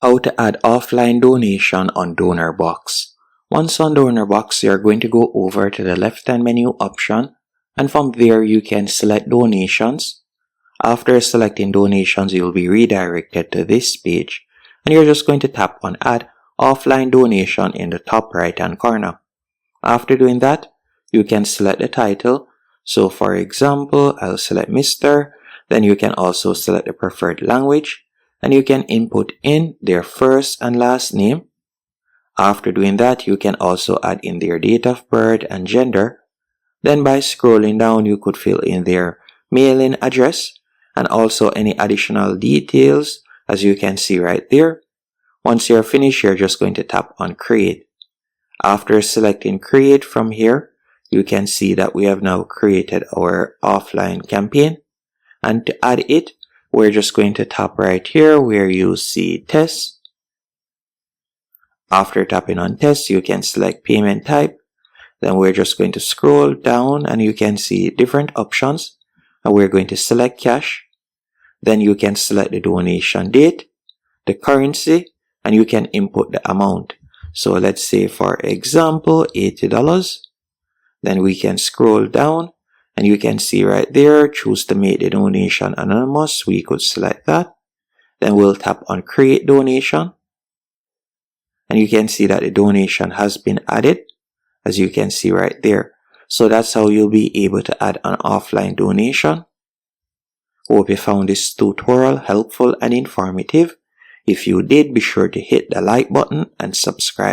How to add offline donation on Donorbox. Once on Donorbox, you are going to go over to the left-hand menu option, and from there you can select donations. After selecting donations, you will be redirected to this page, and you're just going to tap on add offline donation in the top right hand corner. After doing that, you can select the title. So for example, I'll select Mr. Then you can also select the preferred language, and you can input in their first and last name. After doing that, you can also add in their date of birth and gender. Then by scrolling down, you could fill in their mailing address and also any additional details, as you can see right there. Once you're finished, you're just going to tap on create. After selecting create from here, you can see that we have now created our offline campaign. And to add it, we're just going to tap right here where you see test. After tapping on test, you can select payment type. Then we're just going to scroll down and you can see different options. And we're going to select cash. Then you can select the donation date, the currency, and you can input the amount. So let's say for example, $80. Then we can scroll down and you can see right there, choose to make the donation anonymous. We could select that. Then we'll tap on create donation. And you can see that the donation has been added, as you can see right there. So that's how you'll be able to add an offline donation. Hope you found this tutorial helpful and informative. If you did, be sure to hit the like button and subscribe.